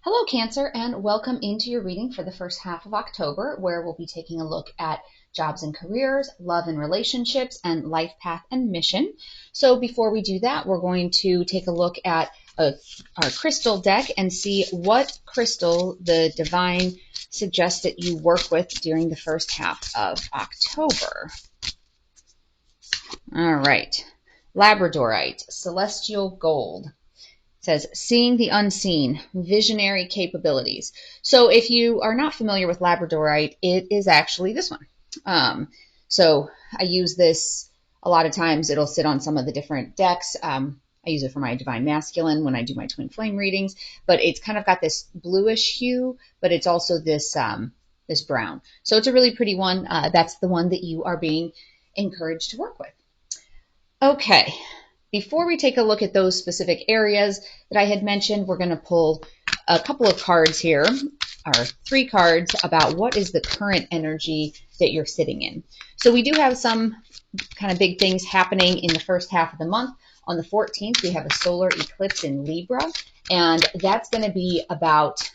Hello, Cancer, and welcome into your reading for the first half of October, where we'll be taking a look at jobs and careers, love and relationships, and life path and mission. So before we do that, we're going to take a look at our crystal deck and see what crystal the divine suggests that you work with during the first half of October. All right. Labradorite, celestial gold. Says, seeing the unseen, visionary capabilities. So if you are not familiar with Labradorite, it is actually this one. So I use this a lot of times. It'll sit on some of the different decks. I use it for my Divine Masculine when I do my Twin Flame readings, but it's kind of got this bluish hue, but it's also this, this brown. So it's a really pretty one. That's the one that you are being encouraged to work with. Okay. Before we take a look at those specific areas that I had mentioned, we're going to pull a couple of cards here, or 3 cards, about what is the current energy that you're sitting in. So we do have some kind of big things happening in the first half of the month. On the 14th, we have a solar eclipse in Libra, and that's going to be about,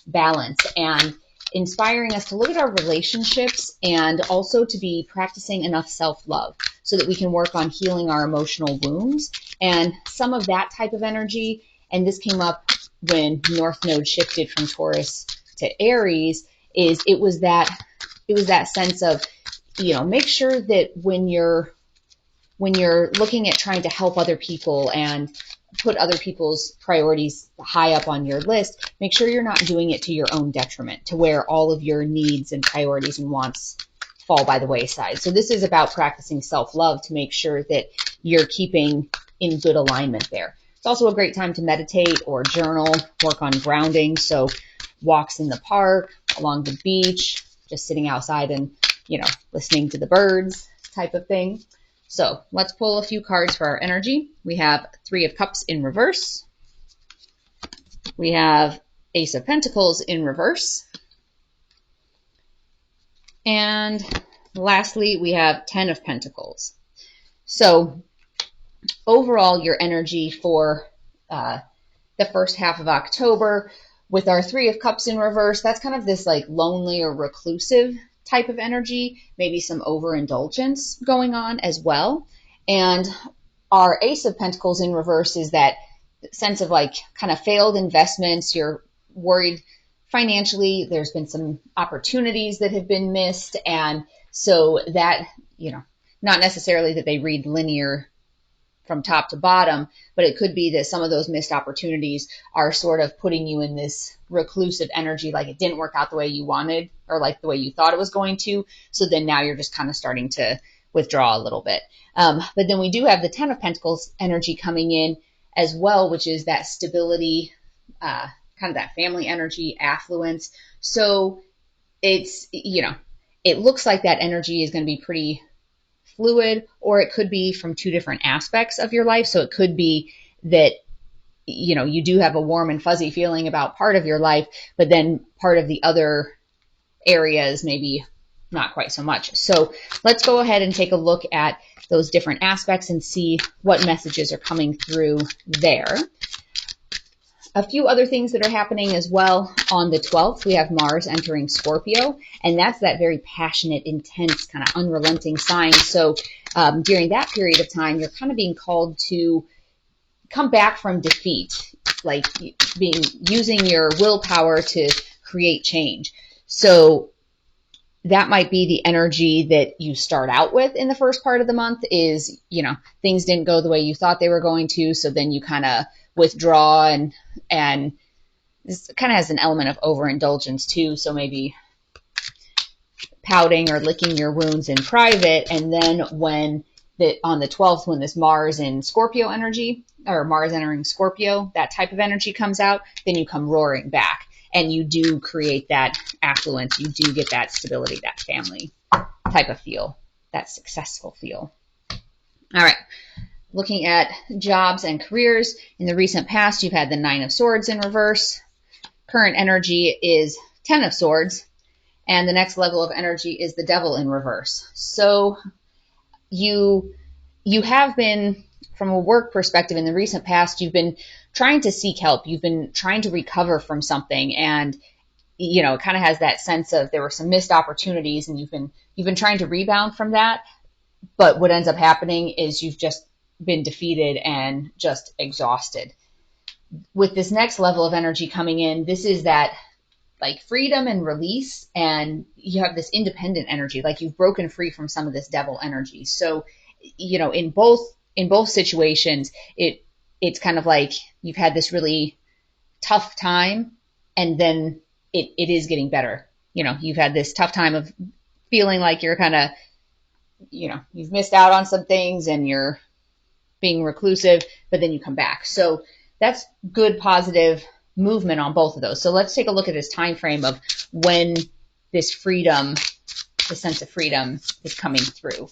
balance and inspiring us to look at our relationships and also to be practicing enough self-love so that we can work on healing our emotional wounds. And some of that type of energy, and this came up when North Node shifted from Taurus to Aries, is it was that sense of, make sure that when you're looking at trying to help other people and put other people's priorities high up on your list, make sure you're not doing it to your own detriment, to where all of your needs and priorities and wants fall by the wayside. So this is about practicing self-love to make sure that you're keeping in good alignment there. It's also a great time to meditate or journal, work on grounding. So walks in the park, along the beach, just sitting outside and, listening to the birds type of thing. So let's pull a few cards for our energy. We have 3 of Cups in reverse. We have Ace of Pentacles in reverse. And lastly, we have 10 of Pentacles. So overall, your energy for the first half of October with our 3 of Cups in reverse, that's kind of this like lonely or reclusive type of energy, maybe some overindulgence going on as well. And our Ace of Pentacles in reverse is that sense of like kind of failed investments. You're worried financially. There's been some opportunities that have been missed. And so that, not necessarily that they read linear from top to bottom, but it could be that some of those missed opportunities are sort of putting you in this reclusive energy, like it didn't work out the way you wanted or like the way you thought it was going to. So then now you're just kind of starting to withdraw a little bit. But then we do have the 10 of Pentacles energy coming in as well, which is that stability, kind of that family energy, affluence. So it's, it looks like that energy is going to be pretty fluid, or it could be from 2 different aspects of your life. So it could be that, you do have a warm and fuzzy feeling about part of your life, but then part of the other areas maybe not quite so much. So let's go ahead and take a look at those different aspects and see what messages are coming through there. A few other things that are happening as well. On the 12th, we have Mars entering Scorpio, and that's that very passionate, intense, kind of unrelenting sign. So during that period of time, you're kind of being called to come back from defeat, like using your willpower to create change. So that might be the energy that you start out with in the first part of the month is, things didn't go the way you thought they were going to. So then you kind of withdraw and this kind of has an element of overindulgence too. So maybe pouting or licking your wounds in private. And then on the 12th, when this Mars in Scorpio energy or Mars entering Scorpio, that type of energy comes out, then you come roaring back and you do create that affluence. You do get that stability, that family type of feel, that successful feel. All right. Looking at jobs and careers, in the recent past, you've had the 9 of Swords in reverse. Current energy is 10 of Swords. And the next level of energy is the Devil in reverse. So you have been, from a work perspective in the recent past, you've been trying to seek help. You've been trying to recover from something, and it kind of has that sense of there were some missed opportunities, and you've been trying to rebound from that. But what ends up happening is you've just been defeated and just exhausted. With this next level of energy coming in, this is that like freedom and release, and you have this independent energy, like you've broken free from some of this devil energy. So, in both situations, it's kind of like you've had this really tough time, and then it is getting better. You've had this tough time of feeling like you're kind of, you've missed out on some things and you're being reclusive, but then you come back. So that's good, positive movement on both of those. So let's take a look at this time frame of when this freedom, the sense of freedom, is coming through.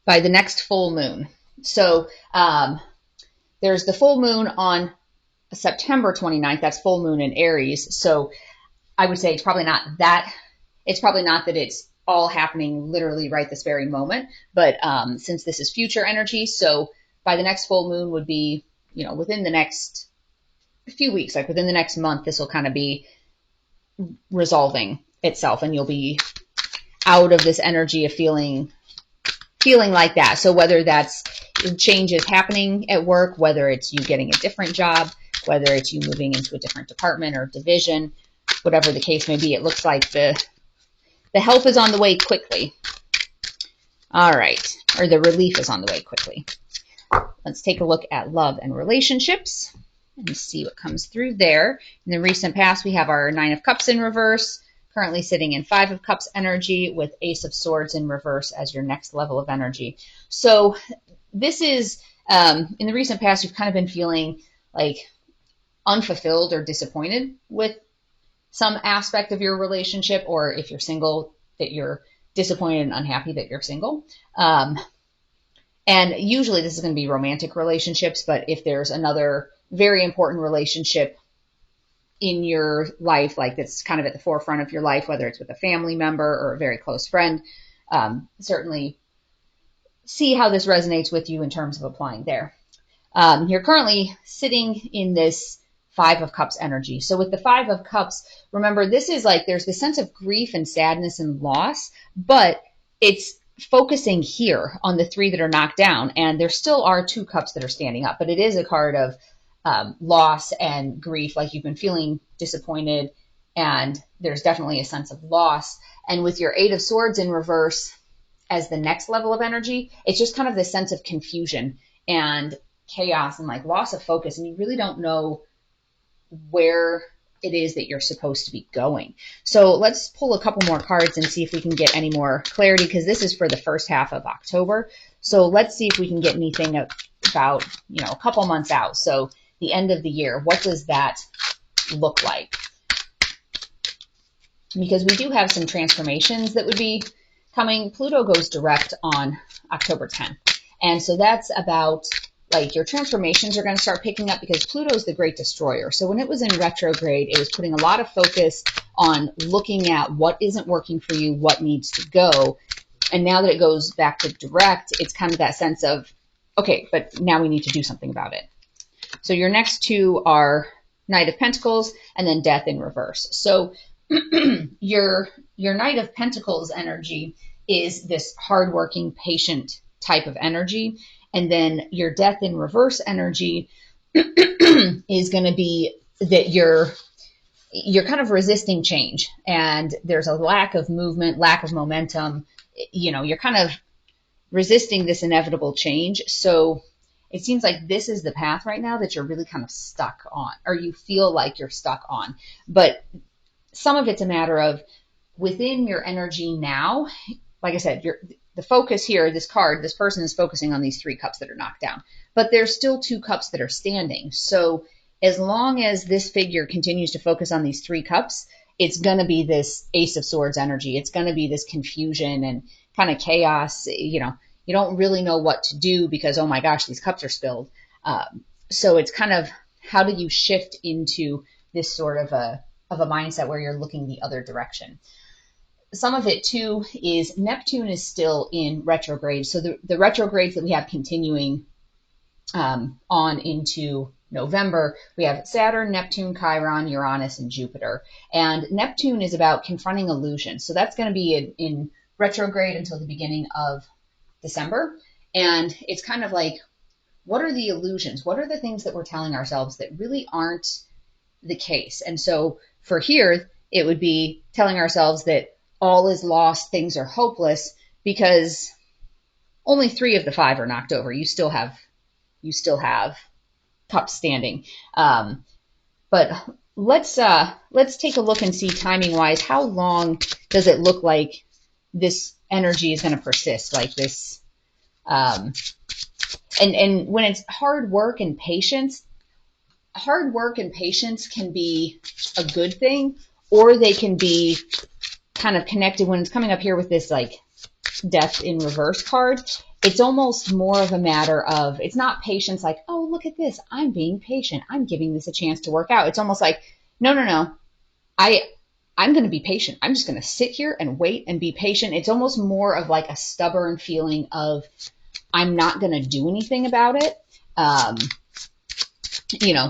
By the next full moon. So there's the full moon on September 29th. That's full moon in Aries. So I would say it's probably not that it's all happening literally right this very moment. But since this is future energy, so by the next full moon would be, within the next few weeks, like within the next month, this will kind of be resolving itself, and you'll be out of this energy of feeling like that. So whether that's changes happening at work, whether it's you getting a different job, whether it's you moving into a different department or division, whatever the case may be, it looks like the help is on the way quickly. All right. Or the relief is on the way quickly. Let's take a look at love and relationships and see what comes through there. In the recent past, we have our 9 of Cups in reverse, currently sitting in 5 of Cups energy with Ace of Swords in reverse as your next level of energy. So this is, in the recent past, you've kind of been feeling like unfulfilled or disappointed with some aspect of your relationship, or if you're single, that you're disappointed and unhappy that you're single. And usually this is going to be romantic relationships, but if there's another very important relationship in your life, like that's kind of at the forefront of your life, whether it's with a family member or a very close friend, certainly see how this resonates with you in terms of applying there. You're currently sitting in this 5 of Cups energy. So with the 5 of Cups, remember, this is like there's this sense of grief and sadness and loss, but it's focusing here on the 3 that are knocked down, and there still are 2 cups that are standing up, but it is a card of loss and grief, like you've been feeling disappointed, and there's definitely a sense of loss. And with your 8 of Swords in reverse as the next level of energy, it's just kind of this sense of confusion and chaos and like loss of focus, and you really don't know where it is that you're supposed to be going. So let's pull a couple more cards and see if we can get any more clarity, because this is for the first half of October. So let's see if we can get anything about, a couple months out. So the end of the year, what does that look like? Because we do have some transformations that would be coming. Pluto goes direct on October 10th. And so that's about like your transformations are going to start picking up, because Pluto is the great destroyer. So when it was in retrograde, it was putting a lot of focus on looking at what isn't working for you, what needs to go. And now that it goes back to direct, it's kind of that sense of, okay, but now we need to do something about it. So your next 2 are Knight of Pentacles and then Death in reverse. So your Knight of Pentacles energy is this hardworking, patient type of energy. And then your Death in reverse energy is going to be that you're kind of resisting change, and there's a lack of movement, lack of momentum. You're kind of resisting this inevitable change. So it seems like this is the path right now that you're really kind of stuck on, or you feel like you're stuck on. But some of it's a matter of within your energy now. Like I said, the focus here, this card, this person is focusing on these 3 cups that are knocked down, but there's still 2 cups that are standing. So as long as this figure continues to focus on these 3 cups, it's going to be this Ace of Swords energy. It's going to be this confusion and kind of chaos. You don't really know what to do because, oh my gosh, these cups are spilled. So it's kind of, how do you shift into this sort of a mindset where you're looking the other direction? some of it too is Neptune is still in retrograde. So the retrogrades that we have continuing on into November, we have Saturn, Neptune, Chiron, Uranus, and Jupiter. And Neptune is about confronting illusion. So that's going to be in retrograde until the beginning of December. And it's kind of like, what are the illusions? What are the things that we're telling ourselves that really aren't the case? And so for here, it would be telling ourselves that all is lost, things are hopeless, because only 3 of the 5 are knocked over. You still have cups standing. But let's take a look and see, timing wise, how long does it look like this energy is going to persist like this? And when it's hard work and patience can be a good thing, or they can be kind of connected. When it's coming up here with this like death in reverse card, it's almost more of a matter of, it's not patience like, oh, look at this, I'm being patient, I'm giving this a chance to work out. It's almost like, no, I'm going to be patient. I'm just going to sit here and wait and be patient. It's almost more of like a stubborn feeling of, I'm not going to do anything about it.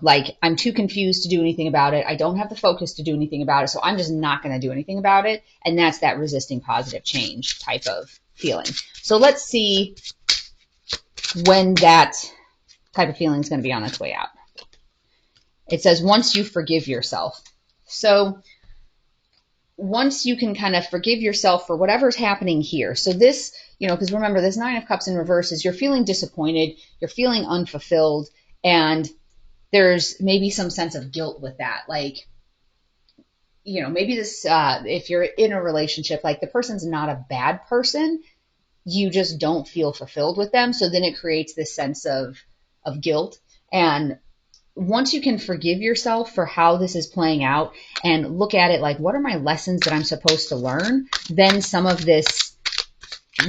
Like, I'm too confused to do anything about it. I don't have the focus to do anything about it. So I'm just not going to do anything about it. And that's that resisting positive change type of feeling. So let's see when that type of feeling is going to be on its way out. It says, once you forgive yourself. So once you can kind of forgive yourself for whatever's happening here. So this, because remember, this 9 of Cups in reverse is you're feeling disappointed, you're feeling unfulfilled, and there's maybe some sense of guilt with that. Like, maybe this, if you're in a relationship, like the person's not a bad person, you just don't feel fulfilled with them. So then it creates this sense of guilt. And once you can forgive yourself for how this is playing out and look at it like, what are my lessons that I'm supposed to learn? Then some of this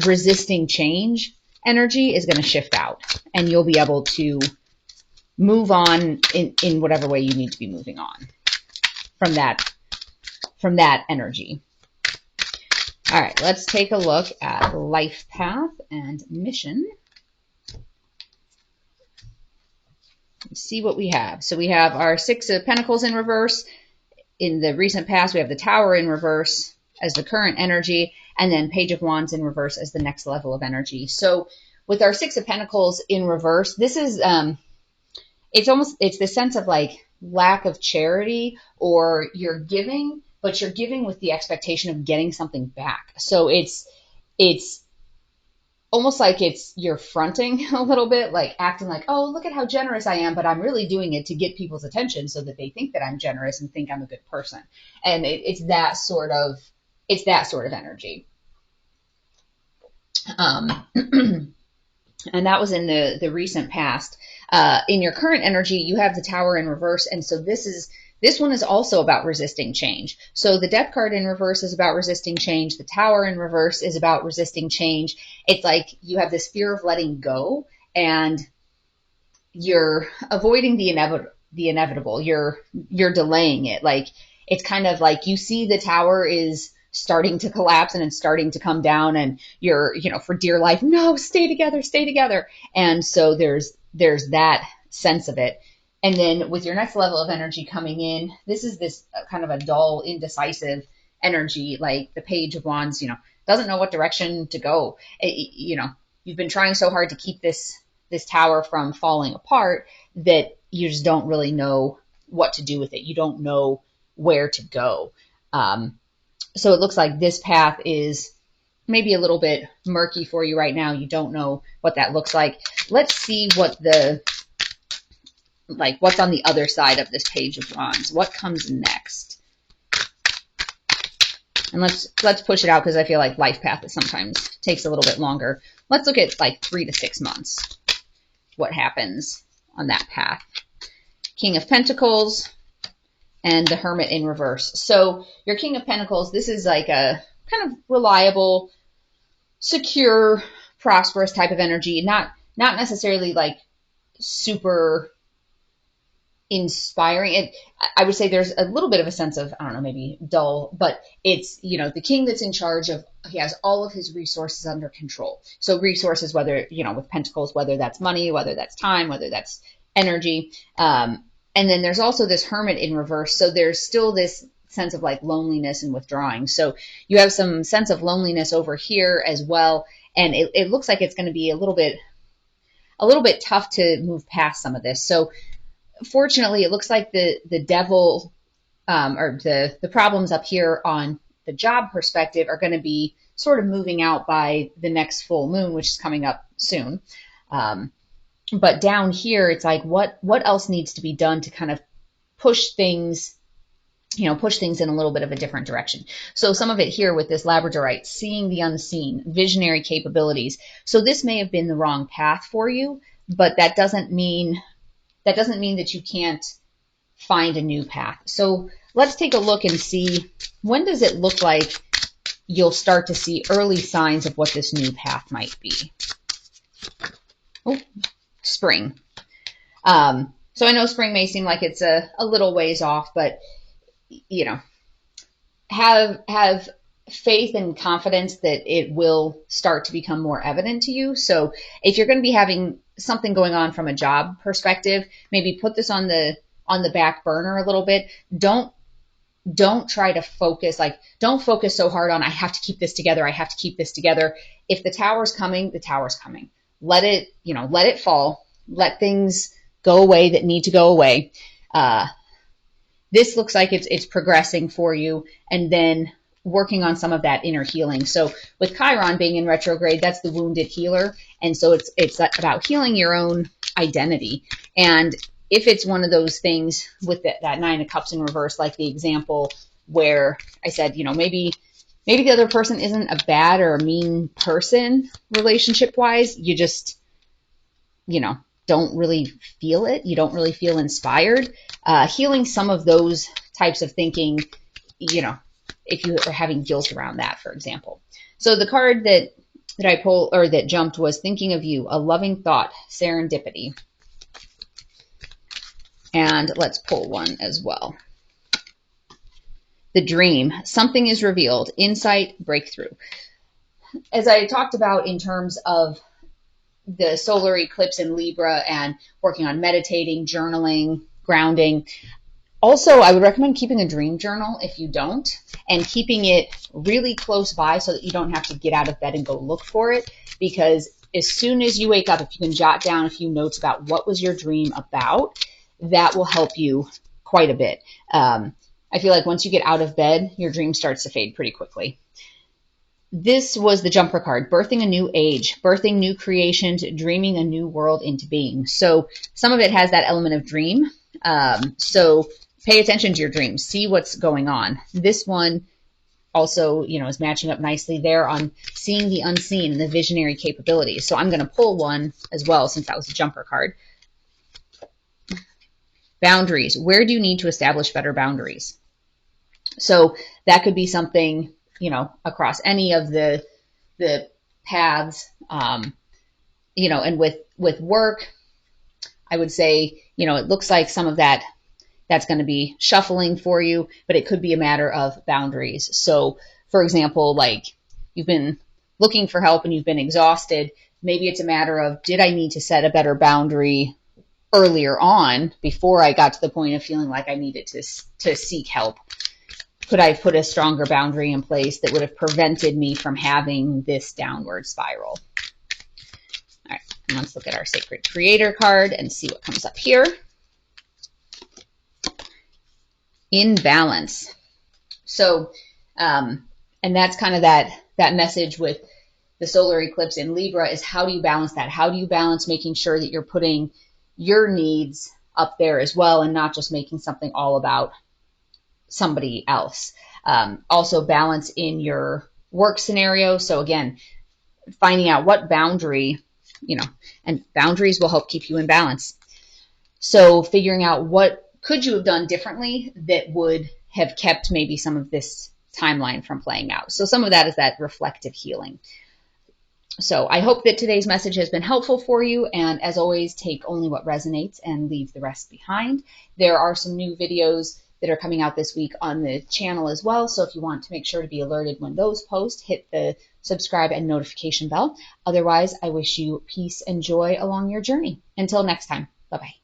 resisting change energy is going to shift out, and you'll be able to move on in whatever way you need to be moving on from that energy. All right, let's take a look at life path and mission. Let's see what we have. So we have our 6 of Pentacles in reverse. In the recent past, we have the Tower in reverse as the current energy, and then Page of Wands in reverse as the next level of energy. So with our 6 of Pentacles in reverse, this is, it's the sense of like lack of charity, or you're giving, but you're giving with the expectation of getting something back. So it's almost like you're fronting a little bit, like acting like, oh, look at how generous I am, but I'm really doing it to get people's attention so that they think that I'm generous and think I'm a good person. And it's that sort of energy. And that was in the recent past. In your current energy, you have the Tower in reverse, and so this one is also about resisting change. So the Death card in reverse is about resisting change. The Tower in reverse is about resisting change. It's like you have this fear of letting go, and you're avoiding the inevitable. You're delaying it. Like, it's kind of like you see the tower is starting to collapse and it's starting to come down, and you're, for dear life, no, stay together, stay together. And so there's that sense of it. And then with your next level of energy coming in, this is this kind of a dull, indecisive energy, like the Page of Wands, doesn't know what direction to go. You've been trying so hard to keep this tower from falling apart that you just don't really know what to do with it. You don't know where to go. So it looks like this path is maybe a little bit murky for you right now. You don't know what that looks like. Let's see what's on the other side of this Page of Wands. What comes next? And let's push it out, because I feel like life path sometimes takes a little bit longer. Let's look at like 3 to 6 months. What happens on that path? King of Pentacles and the Hermit in reverse. So your King of Pentacles, this is like a kind of reliable, secure, prosperous type of energy. Not necessarily like super inspiring. I would say there's a little bit of a sense of, I don't know, maybe dull, but it's, the king that's in charge of, he has all of his resources under control. So resources, whether, with pentacles, whether that's money, whether that's time, whether that's energy. And then there's also this hermit in reverse. So there's still this sense of like loneliness and withdrawing. So you have some sense of loneliness over here as well. And it looks like it's going to be a little bit tough to move past some of this. So fortunately, it looks like the devil, or the problems up here on the job perspective are going to be sort of moving out by the next full moon, which is coming up soon. But down here, it's like, what else needs to be done to kind of push things in a little bit of a different direction. So some of it here with this Labradorite, seeing the unseen, visionary capabilities. So this may have been the wrong path for you, but that doesn't mean that you can't find a new path. So let's take a look and see, when does it look like you'll start to see early signs of what this new path might be? Oh, spring. So I know spring may seem like it's a little ways off, but have faith and confidence that it will start to become more evident to you. So if you're going to be having something going on from a job perspective, maybe put this on the back burner a little bit. Don't try to focus, don't focus so hard on, I have to keep this together. I have to keep this together. If the tower's coming, the tower's coming. Let it fall. Let things go away that need to go away. This looks like it's progressing for you, and then working on some of that inner healing. So with Chiron being in retrograde, that's the wounded healer. And so it's about healing your own identity. And if it's one of those things with that Nine of Cups in reverse, like the example where I said, maybe the other person isn't a bad or a mean person relationship wise, you just, don't really feel it. You don't really feel inspired. Healing some of those types of thinking, if you are having guilt around that, for example. So the card that I pulled, or that jumped, was thinking of you, a loving thought, serendipity. And let's pull one as well. The dream, something is revealed, insight, breakthrough. As I talked about in terms of the solar eclipse in Libra and working on meditating, journaling, grounding, also, I would recommend keeping a dream journal if you don't, and keeping it really close by so that you don't have to get out of bed and go look for it. Because as soon as you wake up, if you can jot down a few notes about what was your dream about, that will help you quite a bit. I feel like once you get out of bed, your dream starts to fade pretty quickly. This was the jumper card, birthing a new age, birthing new creations, dreaming a new world into being. So some of it has that element of dream. So pay attention to your dreams, see what's going on. This one also, is matching up nicely there on seeing the unseen and the visionary capabilities. So I'm going to pull one as well, since that was a jumper card. Boundaries. Where do you need to establish better boundaries? So that could be something, across any of the paths, and with work, I would say, it looks like some of that's going to be shuffling for you, but it could be a matter of boundaries. So for example, like you've been looking for help and you've been exhausted. Maybe it's a matter of, did I need to set a better boundary earlier on before I got to the point of feeling like I needed to seek help? Could I put a stronger boundary in place that would have prevented me from having this downward spiral? All right, and let's look at our Sacred Creator card and see what comes up here. In balance. So, and that's kind of that message with the solar eclipse in Libra, is how do you balance that? How do you balance making sure that you're putting your needs up there as well, and not just making something all about somebody else? Also balance in your work scenario. So again, finding out what boundary, and boundaries will help keep you in balance. So figuring out what could you have done differently that would have kept maybe some of this timeline from playing out. So some of that is that reflective healing. So I hope that today's message has been helpful for you. And as always, take only what resonates and leave the rest behind. There are some new videos that are coming out this week on the channel as well. So if you want to make sure to be alerted when those post, hit the subscribe and notification bell. Otherwise, I wish you peace and joy along your journey. Until next time, bye-bye.